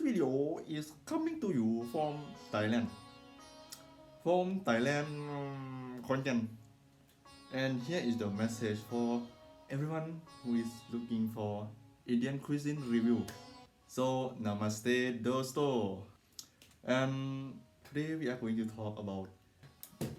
video is coming to you from Thailand. From Thailand, content. And here is the message for everyone who is looking for Indian cuisine review. So, namaste dosto. And today we are going to talk about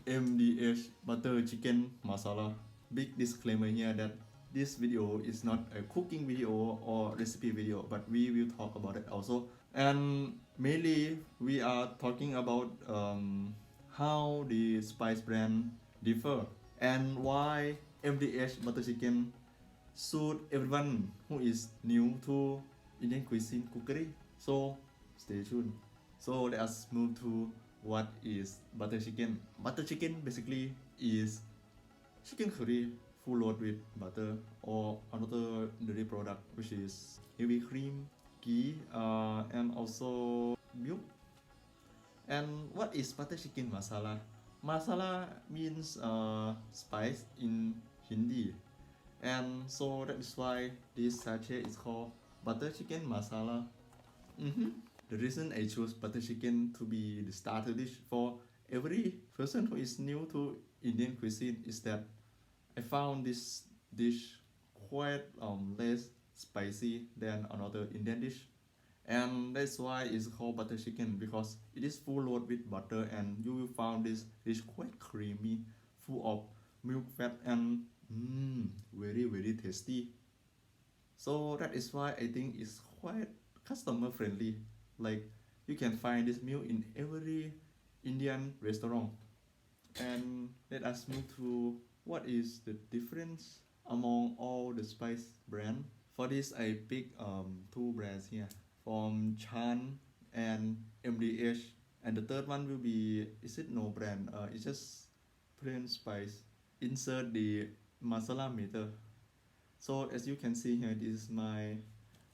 MDH Butter Chicken Masala. Big disclaimer here that this video is not a cooking video or recipe video, but we will talk about it also. And mainly we are talking about how the spice brand differ and why MDH Butter Chicken suit everyone who is new to Indian cuisine cookery. So stay tuned. So let us move to what is butter chicken. Butter chicken basically is chicken curry full load with butter or another dairy product which is heavy cream, ghee, and also milk. And what is butter chicken masala? Masala means spice in Hindi, and so that is why this sachet is called butter chicken masala. The reason I chose butter chicken to be the starter dish for every person who is new to Indian cuisine is that I found this dish quite less spicy than another Indian dish, and that's why it's called butter chicken, because it is full load with butter and you will find this dish quite creamy, full of milk fat, and very tasty. So that is why I think it's quite customer friendly. Like, you can find this meal in every Indian restaurant. And let us move to what is the difference among all the spice brand. For this I pick two brands here from Chan and MDH, and the third one will be, is it no brand, it's just plain spice. Insert the masala meter. So as you can see here, this is my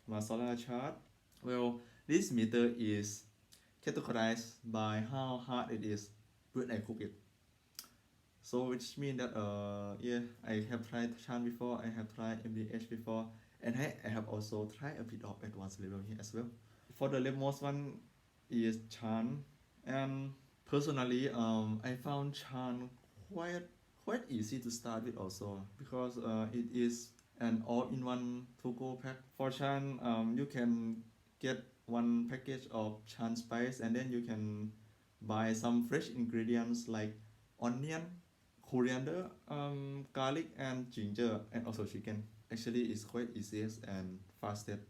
masala chart. Well, this meter is categorized by how hard it is when I cook it. So which means that yeah, I have tried Chan before, I have tried MDH before, and I have also tried a bit of advanced level here as well. For the leftmost one is Chan, and personally I found Chan quite easy to start with also, because it is an all-in-one to-go pack. For Chan, you can get one package of Chan spice, and then you can buy some fresh ingredients like onion, coriander, garlic, and ginger, and also chicken. Actually, it's quite easiest and fastest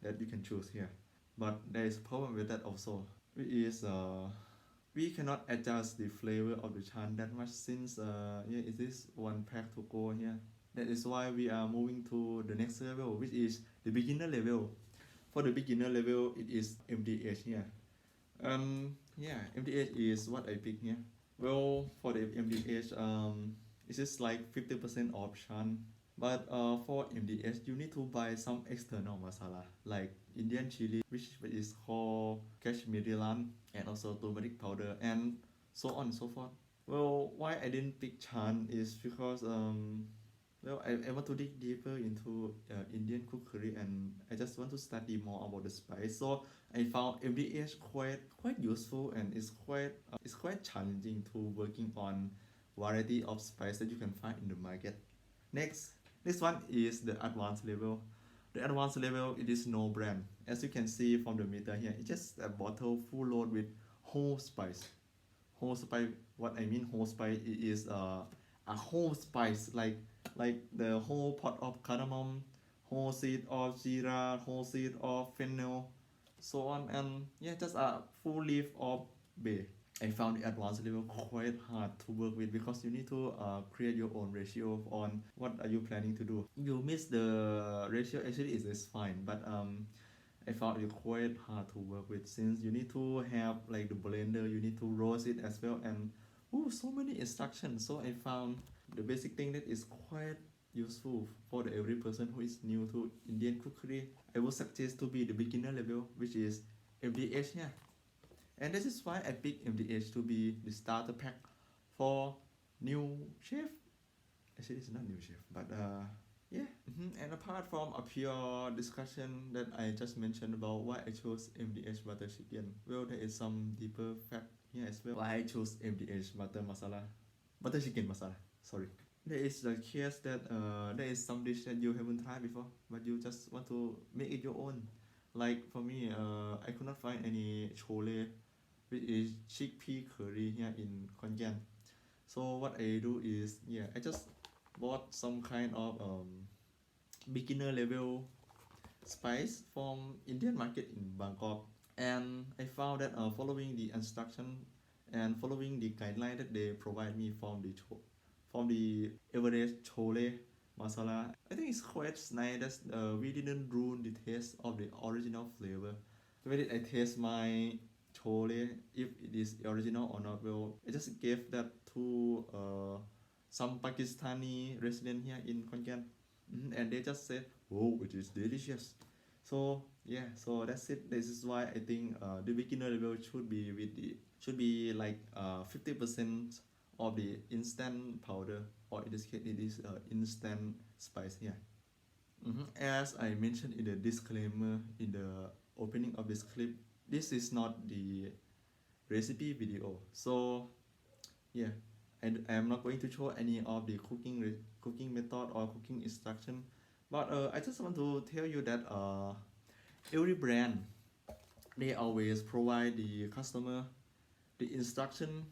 that you can choose here. But there is a problem with that also, which is we cannot adjust the flavor of the Chan that much, since yeah, it is one pack to go here. That is why we are moving to the next level, which is the beginner level. For the beginner level, it is MDH here. Yeah, MDH is what I pick here. Well, for the MDH, it's just like 50% option. But for MDH, you need to buy some external masala like Indian chili, which is called Kashmiri lamb, and also turmeric powder, and so on and so forth. Well, why I didn't pick Chan is because well, I want to dig deeper into Indian cookery, and I just want to study more about the spice. So I found MDH quite useful, and it's quite challenging to working on variety of spice that you can find in the market. Next one is the advanced level. The advanced level, it is no brand. As you can see from the meter here, it's just a bottle full load with whole spice. Whole spice, what I mean whole spice, it is a whole spice, like the whole pot of cardamom, whole seed of jeera, whole seed of fennel, so on, and yeah, just a full leaf of bay. I found the advanced level quite hard to work with, because you need to create your own ratio on what are you planning to do. You miss the ratio, actually it is fine, but I found it quite hard to work with, since you need to have like the blender, you need to roast it as well, and so many instructions. So I found the basic thing that is quite useful for every person who is new to Indian cookery. I would suggest to be the beginner level, which is MDH here. And this is why I picked MDH to be the starter pack for new chef. Actually, it's not new chef, but Yeah, and apart from a pure discussion that I just mentioned about why I chose MDH butter chicken, well, there is some deeper fact here as well. Why I chose MDH butter chicken masala. Sorry. There is the case that there is some dish that you haven't tried before, but you just want to make it your own. Like for me, I could not find any chole, which is chickpea curry here in Khon Kaen. So what I do is, yeah, I just bought some kind of beginner level spice from Indian market in Bangkok, and I found that following the instruction and following the guideline that they provide me from the Everest Chole masala, I think it's quite nice that we didn't ruin the taste of the original flavor. When did I taste my chole, if it is original or not? Well, I just gave that to some Pakistani resident here in Khon Kaen. And they just said, "Oh, it is delicious." So yeah, so that's it. This is why I think the beginner level should be like 50% of the instant powder, or in this case, it is instant spice here. As I mentioned in the disclaimer in the opening of this clip, this is not the recipe video. So yeah, and I am not going to show any of the cooking method or cooking instruction, but I just want to tell you that every brand, they always provide the customer the instruction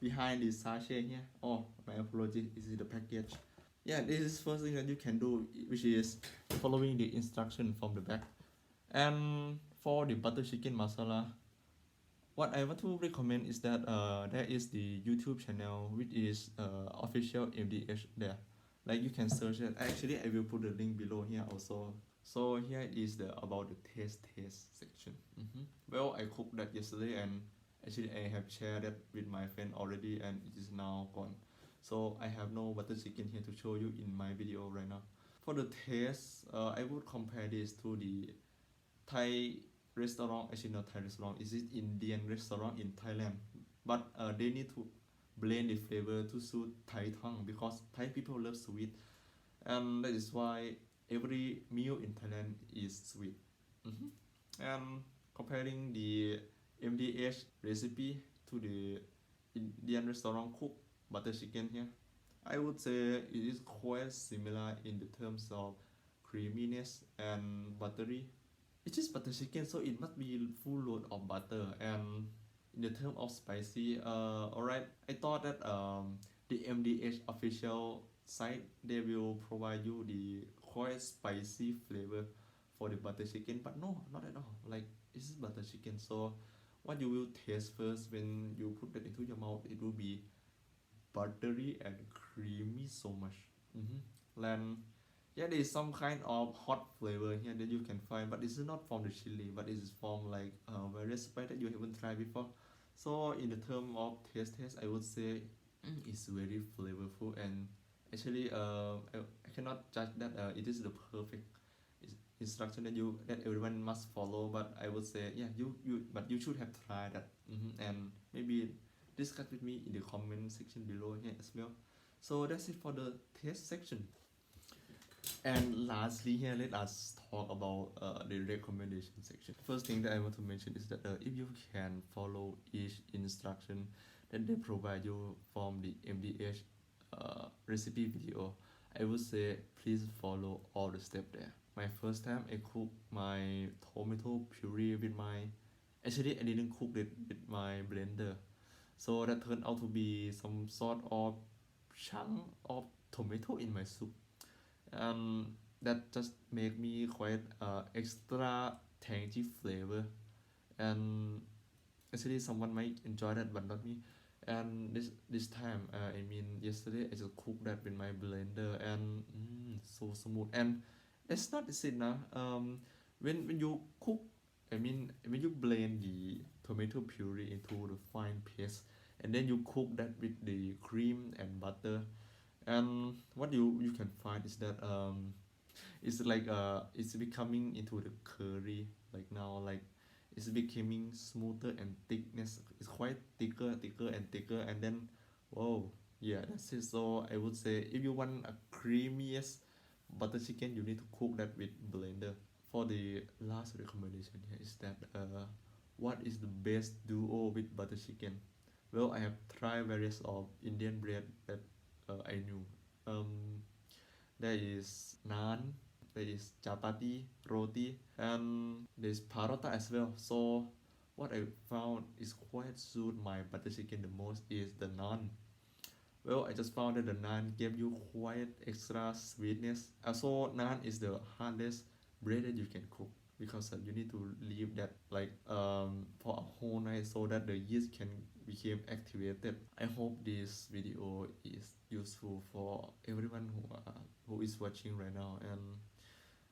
behind the sachet here. Oh, my apologies, this is the package. Yeah, this is first thing that you can do, which is following the instruction from the back. And for the butter chicken masala, what I want to recommend is that there is the YouTube channel which is official MDH there. Like you can search it. Actually, I will put the link below here also. So here is the about the taste section. Well, I cooked that yesterday, and actually I have shared that with my friend already, and it is now gone. So I have no butter chicken here to show you in my video right now. For the taste, I would compare this to the Thai restaurant. Actually, not Thai restaurant. Is it Indian restaurant in Thailand? But they need to blend the flavor to suit Thai tongue, because Thai people love sweet, and that is why every meal in Thailand is sweet. And comparing the MDH recipe to the Indian restaurant cook butter chicken here, I would say it is quite similar in the terms of creaminess and buttery. It is butter chicken, so it must be full load of butter. And in the term of spicy, alright, I thought that the MDH official site, they will provide you the quite spicy flavor for the butter chicken, but no, not at all. Like, this is butter chicken, so what you will taste first when you put that into your mouth, it will be buttery and creamy so much. Then yeah, there is some kind of hot flavor here that you can find, but this is not from the chili, but it is from like various spice that you haven't tried before. So in the term of taste, I would say it's very flavorful, and actually I cannot judge that it is the perfect instruction that everyone must follow, but I would say yeah, you should have tried that. And maybe discuss with me in the comment section below here as well. So that's it for the taste section. And lastly here, let us talk about the recommendation section. First thing that I want to mention is that if you can follow each instruction that they provide you from the MDH recipe video, I would say please follow all the steps there. My first time I cooked my tomato puree with my... Actually, I didn't cook it with my blender. So that turned out to be some sort of chunk of tomato in my soup. That just make me quite extra tangy flavor, and actually someone might enjoy that but not me. And this time, I mean yesterday, I just cooked that with my blender, and so smooth. And that's not it now. When you cook, I mean when you blend the tomato puree into the fine paste, and then you cook that with the cream and butter, and what you can find is that it's like it's becoming into the curry, like now, like it's becoming smoother, and thickness is quite thicker and thicker, and then whoa, yeah, that's it. So I would say if you want a creamiest butter chicken, you need to cook that with blender. For the last recommendation here is that what is the best duo with butter chicken? Well, I have tried various of Indian bread that I knew. There is naan, there is chapati, roti, and there's parota as well. So what I found is quite suit my butter chicken the most is the naan. Well, I just found that the naan gave you quite extra sweetness. Also, naan is the hardest bread that you can cook because you need to leave that like for a whole night so that the yeast can become activated. I hope this video is useful for everyone who is watching right now. And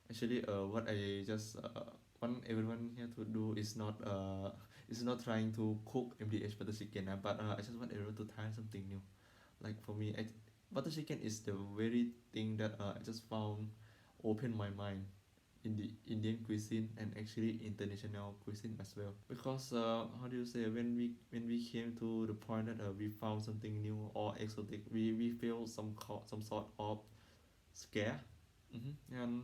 actually, what I just want everyone here to do is not trying to cook MDH butter chicken, but I just want everyone to try something new. Like for me, butter chicken is the very thing that I just found opened my mind in the Indian cuisine and actually international cuisine as well. Because how do you say, when we came to the point that we found something new or exotic, we feel some sort of scare. And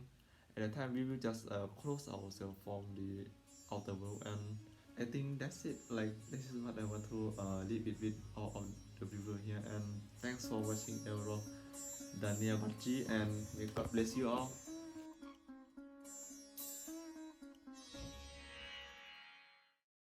at the time we will just close ourselves from the outer world. And I think that's it. Like this is what I want to leave it with all of the viewer here. And thanks for watching Euro Dania Bachi, and may God bless you all.